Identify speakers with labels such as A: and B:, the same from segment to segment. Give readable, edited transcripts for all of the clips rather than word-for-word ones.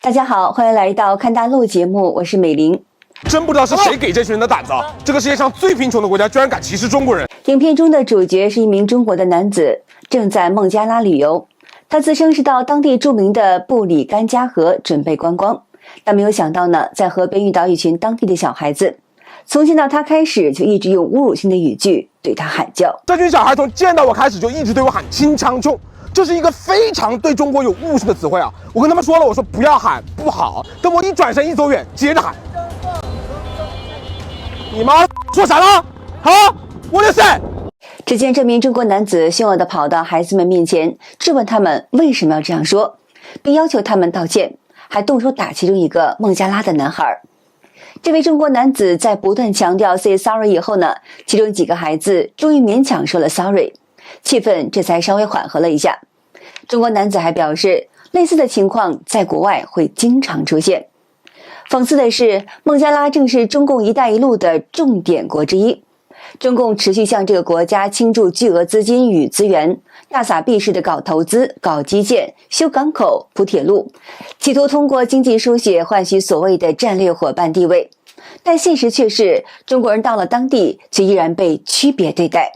A: 大家好，欢迎来到看大陆节目，我是美玲。
B: 真不知道是谁给这群人的胆子，这个世界上最贫穷的国家居然敢歧视中国人。
A: 影片中的主角是一名中国的男子，正在孟加拉旅游。他自称是到当地著名的布里干加河准备观光，但没有想到呢，在河边遇到一群当地的小孩子，从见到他开始就一直用侮辱性的语句对他喊叫。
B: 这群小孩从见到我开始就一直对我喊清枪冲，这是一个非常对中国有侮辱性的词汇啊！我跟他们说了，我说不要喊，不好。等我一转身一走远，接着喊。你妈说啥了？啊？What is it？
A: 只见这名中国男子凶恶地跑到孩子们面前，质问他们为什么要这样说，并要求他们道歉，还动手打其中一个孟加拉的男孩。这位中国男子在不断强调 say sorry 以后呢，其中几个孩子终于勉强说了 sorry， 气氛这才稍微缓和了一下。中国男子还表示，类似的情况在国外会经常出现。讽刺的是，孟加拉正是中共“一带一路”的重点国之一。中共持续向这个国家倾注巨额资金与资源，大撒币式的搞投资、搞基建、修港口、铺铁路，企图通过经济输血换取所谓的战略伙伴地位。但现实却是，中国人到了当地却依然被区别对待，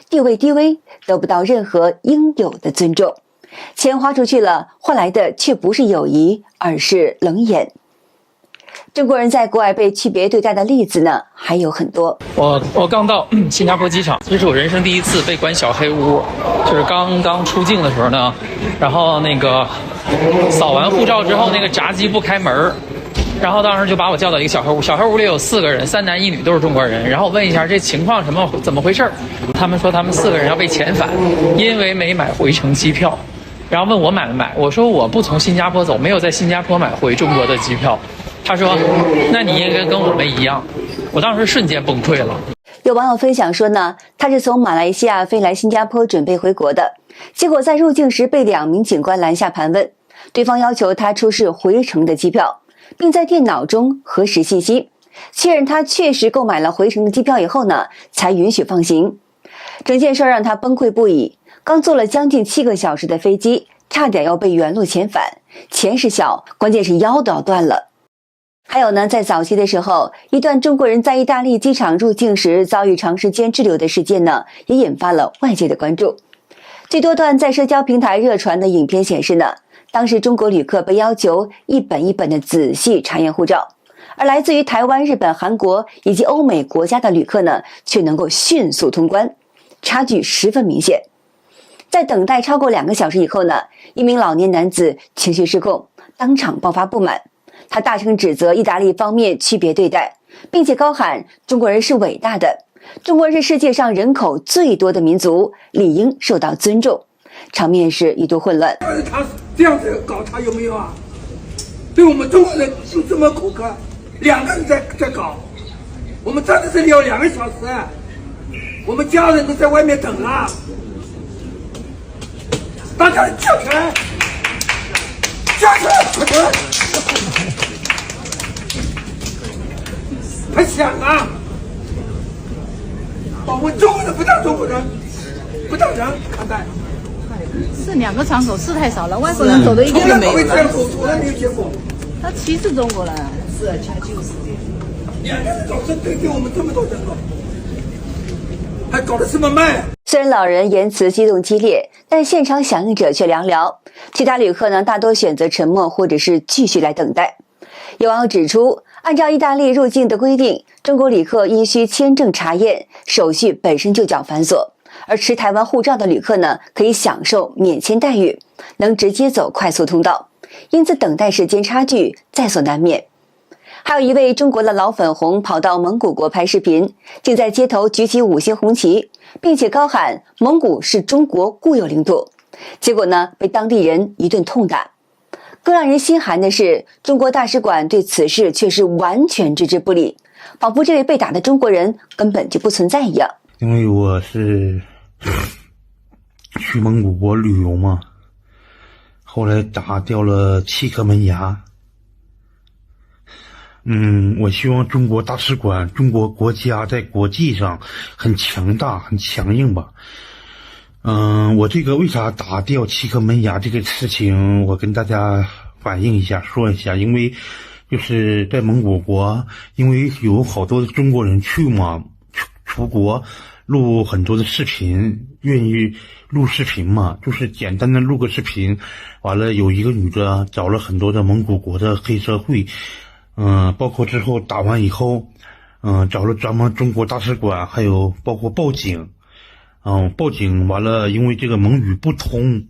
A: 地位低微，得不到任何应有的尊重。钱花出去了，换来的却不是友谊，而是冷眼。中国人在国外被区别对待的例子呢还有很多。
C: 我刚到新加坡机场，这是我人生第一次被关小黑屋，就是刚刚出境的时候呢，然后那个扫完护照之后，那个闸机不开门，然后当时就把我叫到一个小黑屋，小黑屋里有4个人，3男1女，都是中国人。然后我问一下这情况怎么回事，他们说他们4个人要被遣返，因为没买回程机票。然后问我买没买，我说我不从新加坡走，没有在新加坡买回中国的机票。他说那你应该跟我们一样。我当时瞬间崩溃了。
A: 有网友分享说呢，他是从马来西亚飞来新加坡准备回国的，结果在入境时被2名警官拦下盘问，对方要求他出示回程的机票，并在电脑中核实信息，确认他确实购买了回程的机票以后呢，才允许放行。整件事让他崩溃不已，刚坐了将近7个小时的飞机，差点要被原路遣返，钱是小，关键是腰都要断了。还有呢，在早期的时候，一段中国人在意大利机场入境时遭遇长时间滞留的事件呢，也引发了外界的关注。据多段在社交平台热传的影片显示呢，当时中国旅客被要求一本一本的仔细查验护照，而来自于台湾、日本、韩国以及欧美国家的旅客呢，却能够迅速通关，差距十分明显。在等待超过2个小时以后呢，一名老年男子情绪失控，当场爆发不满。他大声指责意大利方面区别对待，并且高喊中国人是伟大的，中国人是世界上人口最多的民族，理应受到尊重。场面是一度混乱。
D: 他这样子搞，他有没有啊？对我们中国人就这么口渴，2个人在搞，我们站在这里要2个小时，我们家人都在外面等啊！大家叫起来，叫起来，快点！还想啊，把我们中国人不当中国人，不当人看待。
E: 是2个窗口是太少了，外国人走的一个都没有。
D: 从来没有见过。
E: 他歧视中国人。
D: 是啊，他就是这样。2个人搞这对我们这么多人了，还搞得这么慢。
A: 虽然老人言辞激动激烈，但现场响应者却寥寥。其他旅客呢，大多选择沉默或者是继续来等待。有网友指出，按照意大利入境的规定，中国旅客因需签证查验，手续本身就较繁琐，而持台湾护照的旅客呢，可以享受免签待遇，能直接走快速通道，因此等待时间差距在所难免。还有一位中国的老粉红跑到蒙古国拍视频，竟在街头举起5星红旗，并且高喊蒙古是中国固有领土，结果呢，被当地人一顿痛打。更让人心寒的是，中国大使馆对此事却是完全置之不理，仿佛这位被打的中国人根本就不存在一样。
F: 因为我是去蒙古国旅游嘛，后来打掉了7颗门牙。我希望中国大使馆、中国国家在国际上很强大、很强硬吧。我这个为啥打掉7颗门牙这个事情，我跟大家反映一下，说一下，因为就是在蒙古国，因为有好多的中国人去嘛，出国录很多的视频，愿意录视频嘛，就是简单的录个视频，完了有一个女的找了很多的蒙古国的黑社会，包括之后打完以后，找了咱们中国大使馆，还有包括报警，报警完了，因为这个蒙语不通，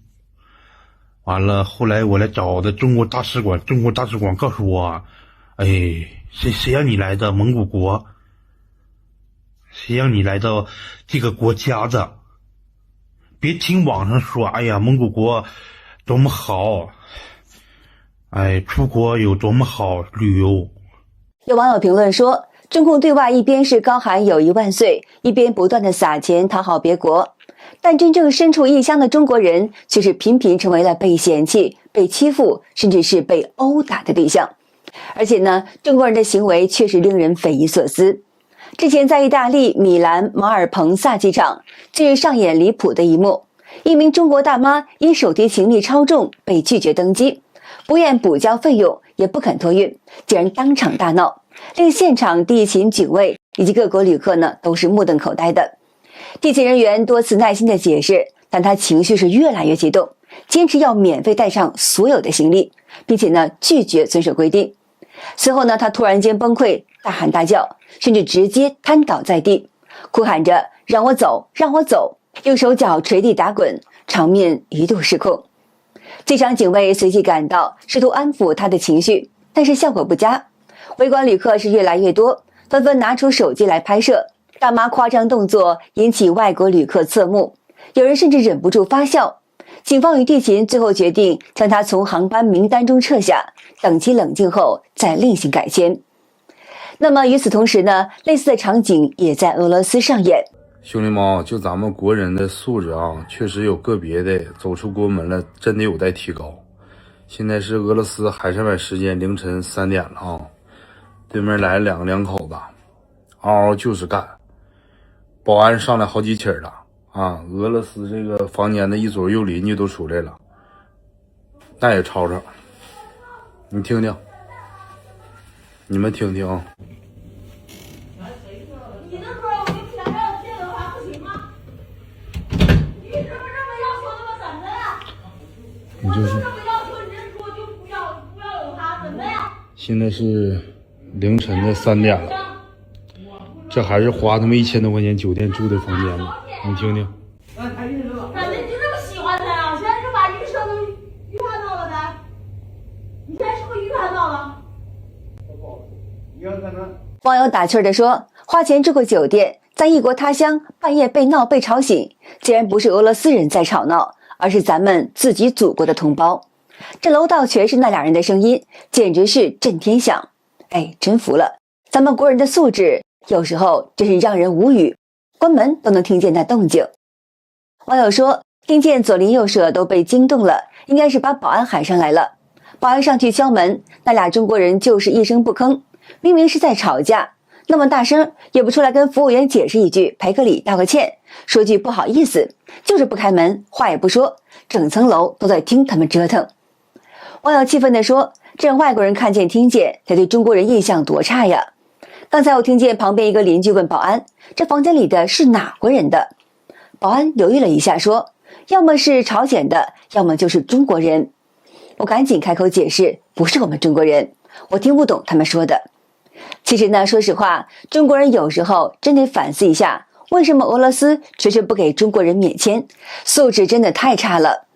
F: 完了后来我来找的中国大使馆，中国大使馆告诉我，哎，谁让你来的蒙古国？谁让你来到这个国家的？别听网上说，哎呀，蒙古国多么好，哎，出国有多么好旅游。
A: 有网友评论说，中共对外一边是高喊友谊万岁，一边不断的撒钱讨好别国，但真正身处异乡的中国人却是频频成为了被嫌弃、被欺负，甚至是被殴打的对象。而且呢，中国人的行为确实令人匪夷所思。之前在意大利米兰马尔彭萨机场，就上演离谱的一幕：一名中国大妈因手提行李超重被拒绝登机，不愿补交费用，也不肯托运，竟然当场大闹，令现场地勤警卫以及各国旅客呢都是目瞪口呆的。地勤人员多次耐心的解释，但他情绪是越来越激动，坚持要免费带上所有的行李，并且呢拒绝遵守规定。随后呢，他突然间崩溃，大喊大叫，甚至直接瘫倒在地，哭喊着让我走，让我走，用手脚捶地打滚，场面一度失控。机场警卫随即赶到，试图安抚他的情绪，但是效果不佳。围观旅客是越来越多，纷纷拿出手机来拍摄，大妈夸张动作引起外国旅客侧目，有人甚至忍不住发笑。警方与地勤最后决定将他从航班名单中撤下，等其冷静后再另行改签。那么与此同时呢，类似的场景也在俄罗斯上演。
G: 兄弟们，就咱们国人的素质啊，确实有个别的走出国门了，真的有待提高。现在是俄罗斯海参崴时间凌晨3点了啊，对面来了两口子，嗷嗷就是干，保安上来好几起了啊！俄罗斯这个房间的一左右邻居都出来了，那也吵吵，你听听，你们听听啊。
H: 你那时候我给钱要借的话不行吗？你怎么这么要求那么怎的呀？
G: 你就是
H: 我这么要求，人说就不要有他，怎么呀？
G: 现在是凌晨的3点了，这还是花他们1000多块钱酒店住的房间呢，你听听。
H: 怎么你就这么喜欢他呀？现在就把一个生都预判到了呗？你现在是不是预判到了？
A: 网友打趣地说，花钱住个酒店，在异国他乡半夜被闹被吵醒，竟然不是俄罗斯人在吵闹，而是咱们自己祖国的同胞。这楼道全是那俩人的声音，简直是震天响。哎，真服了，咱们国人的素质有时候真是让人无语，关门都能听见那动静。网友说，听见左邻右舍都被惊动了，应该是把保安喊上来了。保安上去敲门，那俩中国人就是一声不吭，明明是在吵架，那么大声也不出来跟服务员解释一句，赔个礼道个歉，说句不好意思，就是不开门，话也不说，整层楼都在听他们折腾。网友气愤地说，这让外国人看见听见，才对中国人印象多差呀。刚才我听见旁边一个邻居问保安，这房间里的是哪国人的？保安犹豫了一下说，要么是朝鲜的，要么就是中国人。我赶紧开口解释，不是我们中国人，我听不懂他们说的。其实呢，说实话，中国人有时候真得反思一下，为什么俄罗斯迟迟不给中国人免签，素质真的太差了。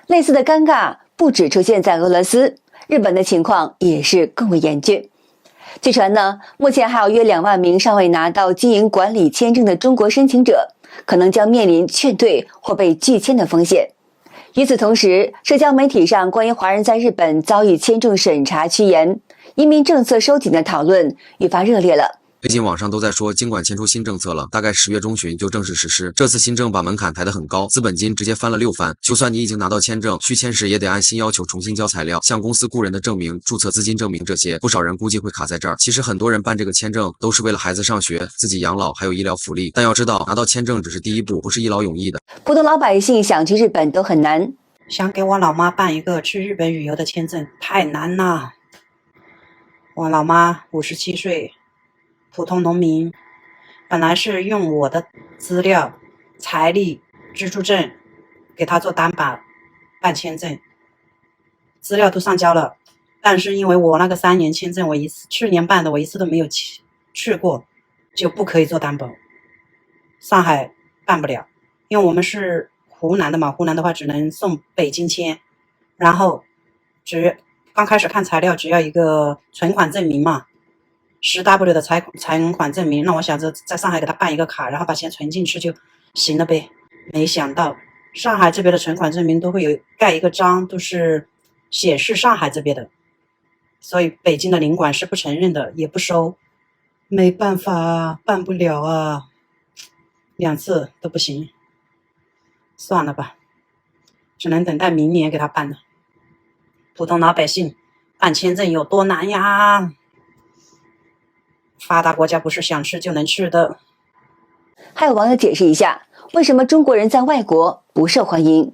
A: 类似的尴尬不只出现在俄罗斯，日本的情况也是更为严峻。据传呢，目前还有约2万名尚未拿到经营管理签证的中国申请者，可能将面临劝退或被拒签的风险。与此同时，社交媒体上关于华人在日本遭遇签证审查趋严、移民政策收紧的讨论愈发热烈了。
I: 最近网上都在说，京管签出新政策了，大概10月中旬就正式实施。这次新政把门槛抬得很高，资本金直接翻了6番。就算你已经拿到签证，续签时也得按新要求重新交材料，像公司雇人的证明、注册资金证明这些，不少人估计会卡在这儿。其实很多人办这个签证都是为了孩子上学、自己养老还有医疗福利，但要知道，拿到签证只是第一步，不是一劳永逸的。
A: 普通老百姓想去日本都很难。
J: 想给我老妈办一个去日本旅游的签证，太难了。我老妈57岁，普通农民，本来是用我的资料、财力、居住证给她做担保办签证，资料都上交了，但是因为我那个3年签证，去年办的，我一次都没有去过，就不可以做担保。上海办不了，因为我们是湖南的嘛，湖南的话只能送北京签，然后刚开始看材料只要一个存款证明嘛，10W 的存款证明，那我想着在上海给他办一个卡，然后把钱存进去就行了呗。没想到上海这边的存款证明都会有盖一个章，都是显示上海这边的，所以北京的领馆是不承认的，也不收，没办法，办不了啊，2次都不行，算了吧，只能等待明年给他办了。普通老百姓办签证有多难呀？发达国家不是想吃就能吃的。
A: 还有网友解释一下，为什么中国人在外国不受欢迎？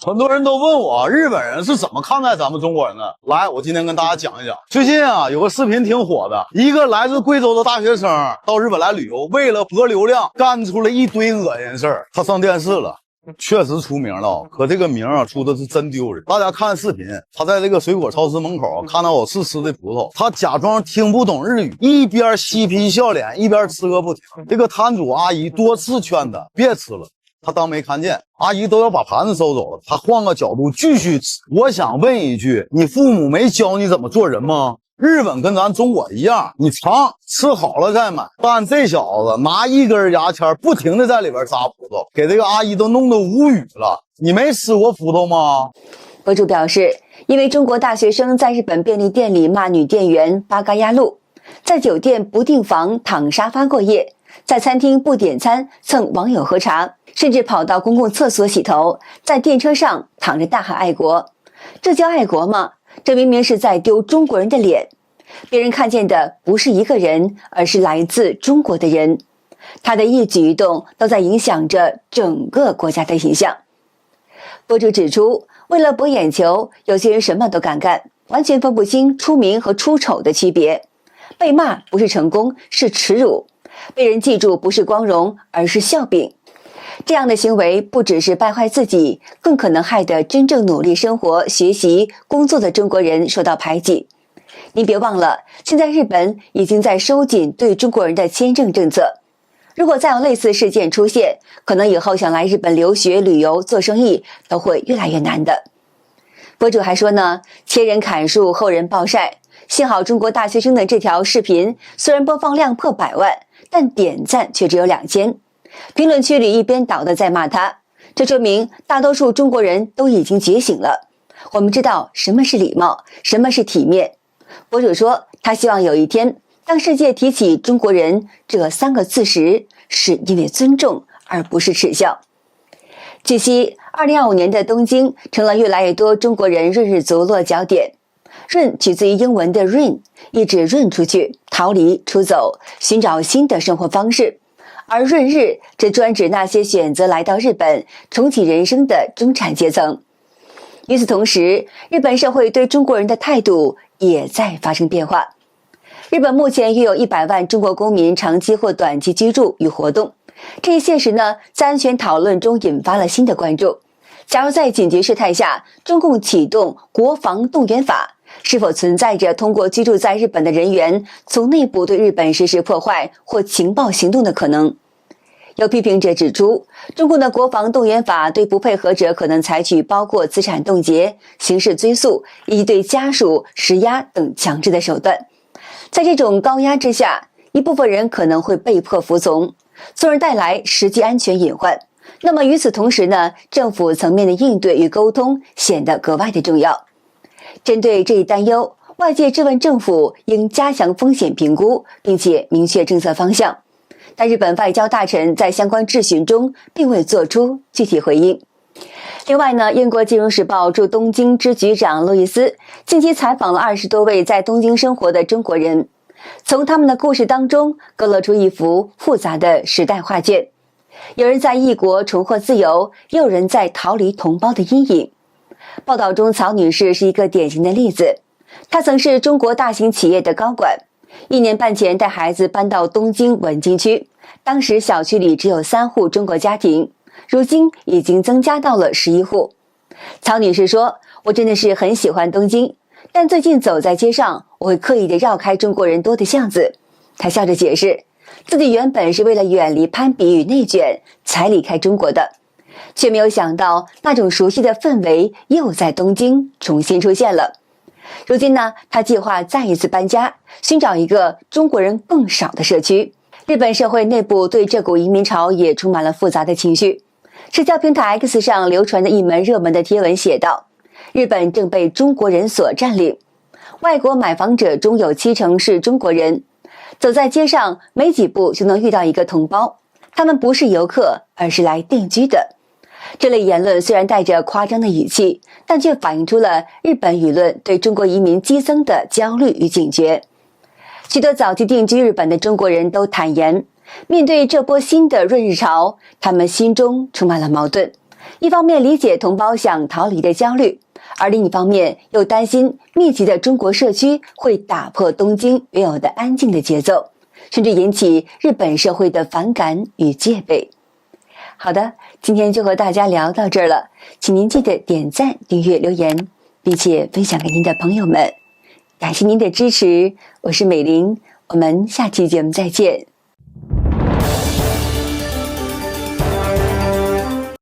K: 很多人都问我，日本人是怎么看待咱们中国人的？来，我今天跟大家讲一讲。最近啊，有个视频挺火的，一个来自贵州的大学生到日本来旅游，为了博流量，干出了一堆恶心事儿。他上电视了，确实出名了，可这个名啊出的是真丢人。大家看视频，他在这个水果超市门口看到我试吃的葡萄，他假装听不懂日语，一边嬉皮笑脸，一边吃个不停。这个摊主阿姨多次劝他别吃了，他当没看见，阿姨都要把盘子收走了，他换个角度继续吃。我想问一句，你父母没教你怎么做人吗？日本跟咱中国一样，你尝吃好了再买，但这小子拿一根牙签不停的在里边扎葡萄，给这个阿姨都弄得无语了。你没吃过葡萄吗？
A: 博主表示，因为中国大学生在日本便利店里骂女店员八嘎呀路，在酒店不订房躺沙发过夜，在餐厅不点餐蹭网友喝茶，甚至跑到公共厕所洗头，在电车上躺着大喊爱国。这叫爱国吗？这明明是在丢中国人的脸。别人看见的不是一个人，而是来自中国的人，他的一举一动都在影响着整个国家的形象。博主指出，为了博眼球，有些人什么都敢干，完全分不清出名和出丑的区别。被骂不是成功，是耻辱；被人记住不是光荣，而是笑柄。这样的行为不只是败坏自己，更可能害得真正努力生活、学习、工作的中国人受到排挤。您别忘了，现在日本已经在收紧对中国人的签证政策。如果再有类似事件出现，可能以后想来日本留学、旅游、做生意都会越来越难的。博主还说呢，前人砍树，后人暴晒。幸好中国大学生的这条视频虽然播放量破100万，但点赞却只有2000。评论区里一边倒的在骂他，这说明大多数中国人都已经觉醒了。我们知道什么是礼貌，什么是体面。博主说，他希望有一天，当世界提起中国人这3个字时，是因为尊重，而不是耻笑。据悉，2025年的东京成了越来越多中国人润日族落脚点。润取自于英文的 rain， 意指润出去、逃离、出走，寻找新的生活方式。而润日则专指那些选择来到日本重启人生的中产阶层。与此同时，日本社会对中国人的态度也在发生变化。日本目前约有100万中国公民长期或短期居住与活动，这一现实呢，在安全讨论中引发了新的关注。假如在紧急事态下，中共启动国防动员法，是否存在着通过居住在日本的人员从内部对日本实施破坏或情报行动的可能？有批评者指出，中共的国防动员法对不配合者可能采取包括资产冻结、刑事追诉以及对家属施压等强制的手段。在这种高压之下，一部分人可能会被迫服从，从而带来实际安全隐患。那么与此同时呢，政府层面的应对与沟通显得格外的重要。针对这一担忧，外界质问政府应加强风险评估，并且明确政策方向。但日本外交大臣在相关质询中并未做出具体回应。另外呢，英国金融时报驻东京支局长路易斯近期采访了20多位在东京生活的中国人，从他们的故事当中勾勒出一幅复杂的时代画卷。有人在异国重获自由，也有人在逃离同胞的阴影。报道中，曹女士是一个典型的例子。她曾是中国大型企业的高管，1年半前带孩子搬到东京文京区，当时小区里只有3户中国家庭，如今已经增加到了11户。曹女士说：“我真的是很喜欢东京，但最近走在街上，我会刻意的绕开中国人多的巷子。”她笑着解释，自己原本是为了远离攀比与内卷才离开中国的，却没有想到那种熟悉的氛围又在东京重新出现了。如今呢，她计划再一次搬家，寻找一个中国人更少的社区。日本社会内部对这股移民潮也充满了复杂的情绪。社交平台 X 上流传的一门热门的贴文写道：“日本正被中国人所占领，外国买房者中有70%是中国人。走在街上，没几步就能遇到一个同胞，他们不是游客，而是来定居的。”这类言论虽然带着夸张的语气，但却反映出了日本舆论对中国移民激增的焦虑与警觉。许多早期定居日本的中国人都坦言，面对这波新的润日潮，他们心中充满了矛盾。一方面理解同胞想逃离的焦虑，而另一方面又担心密集的中国社区会打破东京原有的安静的节奏，甚至引起日本社会的反感与戒备。好的，今天就和大家聊到这儿了，请您记得点赞、订阅、留言，并且分享给您的朋友们。感谢您的支持，我是美玲，我们下期节目再见。